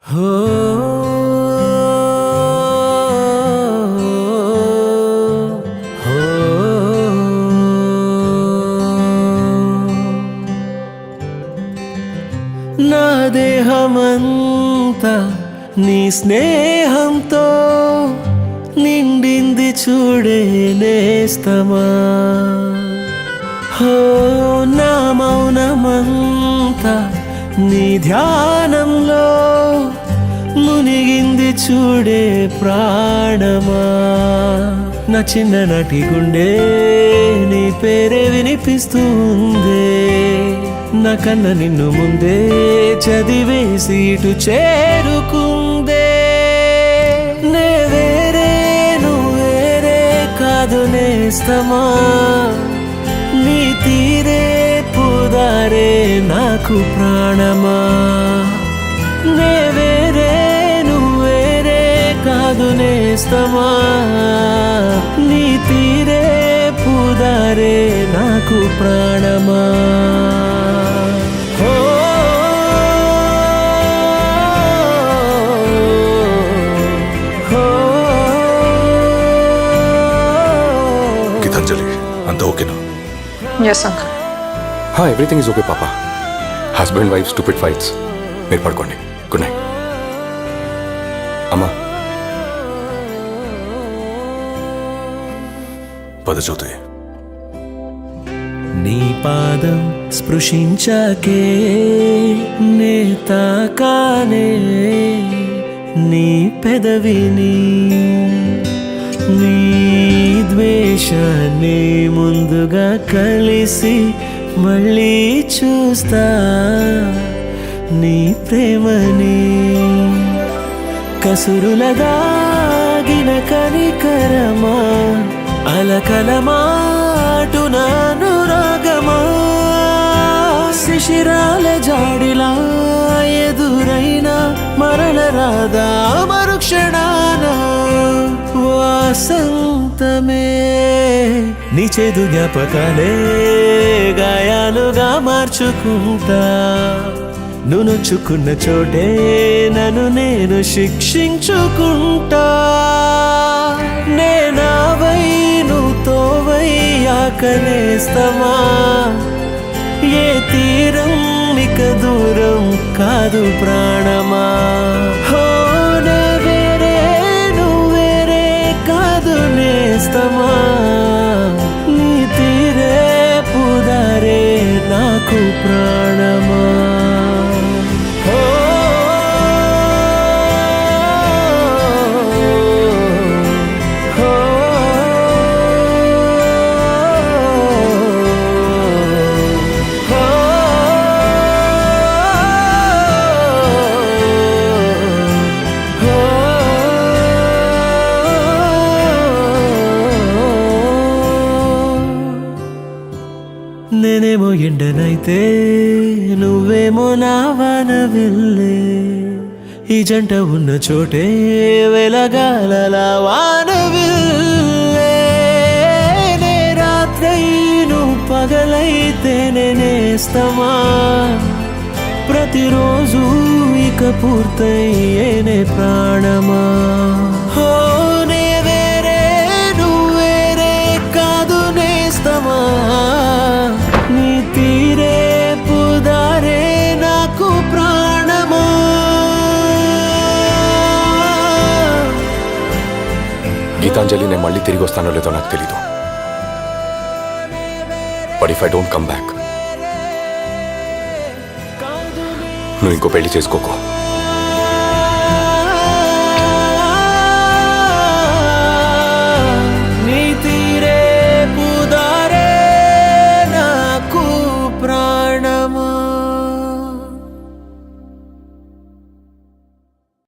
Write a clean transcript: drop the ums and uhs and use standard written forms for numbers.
నా దేహమంతా నీ స్నేహంతో నిండింది చూడే నేస్తమా. నా మౌనమంతా నీ ధ్యానంలో మునిగింది చూడే ప్రాణమా. నా చిన్ననాటి గుండె నీ పేరే వినిపిస్తుంది. నా కన్న నిన్ను ముందే చదివేసి ఇటు చేరుకుందే. నే వేరే నువ్వు వేరే కాదు నేస్తమా. నీ తీరే పుదారే నాకు ప్రాణమా. నే వేరే నువ్వు వేరే కాదు నేస్తమా. నీ తీరే పుదారే నాకు ప్రాణమా. గీతాంజలి అంతా ఓకేనా? Yes, uncle. Everything is okay పాపా. Husband wife stupid fights. మీరు పడుకోండి. Good night. అమ్మా పదచోతే నీ పాదం స్పృశించాకే నే తాకానే నీ పెదవిని. నీ ద్వేషాన్ని ముందుగా కలిసి మళ్ళీ చూస్తా నీ ప్రేమని. కసురుల దాగిన కనికరమా అలకల మాటున అనురాగమా. శిశిరాల జాడిలా ఎదురైన మరల రాదా మరుక్షణాన. వాసంతమే నీ చేదు జ్ఞాపకాలే గాయాలుగా మార్చుకుంటా. నువ్వు నొచ్చుకున్న చోటే నన్ను నేను శిక్షించుకుంటా. నేనావై నువ్వు తోవయ్యాక నేస్తమా. ఏ తీరం ఇక దూరం కాదు ప్రాణమా. నే వేరే నువ్వు వేరే కాదు నేస్తమా. నీ తీరే పుదారే నాకు ప్రాణమా. నేనేమో ఎండనైతే నువ్వేమో నా వాన వెళ్ళే. ఈ జంట ఉన్న చోటే వెలగాల వాన వెళ్ళే. నే రాత్రై నువ్వు పగలైతే నేనేస్తమా. ప్రతిరోజు ఇక పూర్తయ్యేనే ప్రాణమా. నే వేరే నువ్వు వేరే కాదు నేస్తమా. నీ తీరే పుదారే నాకు ప్రాణమా. గీతాంజలి నేను మళ్ళీ తిరిగి వస్తానో లేదో నాకు తెలీదు. But if I don't come back నువ్వు ఇంకో పెళ్లి చేసుకోకు.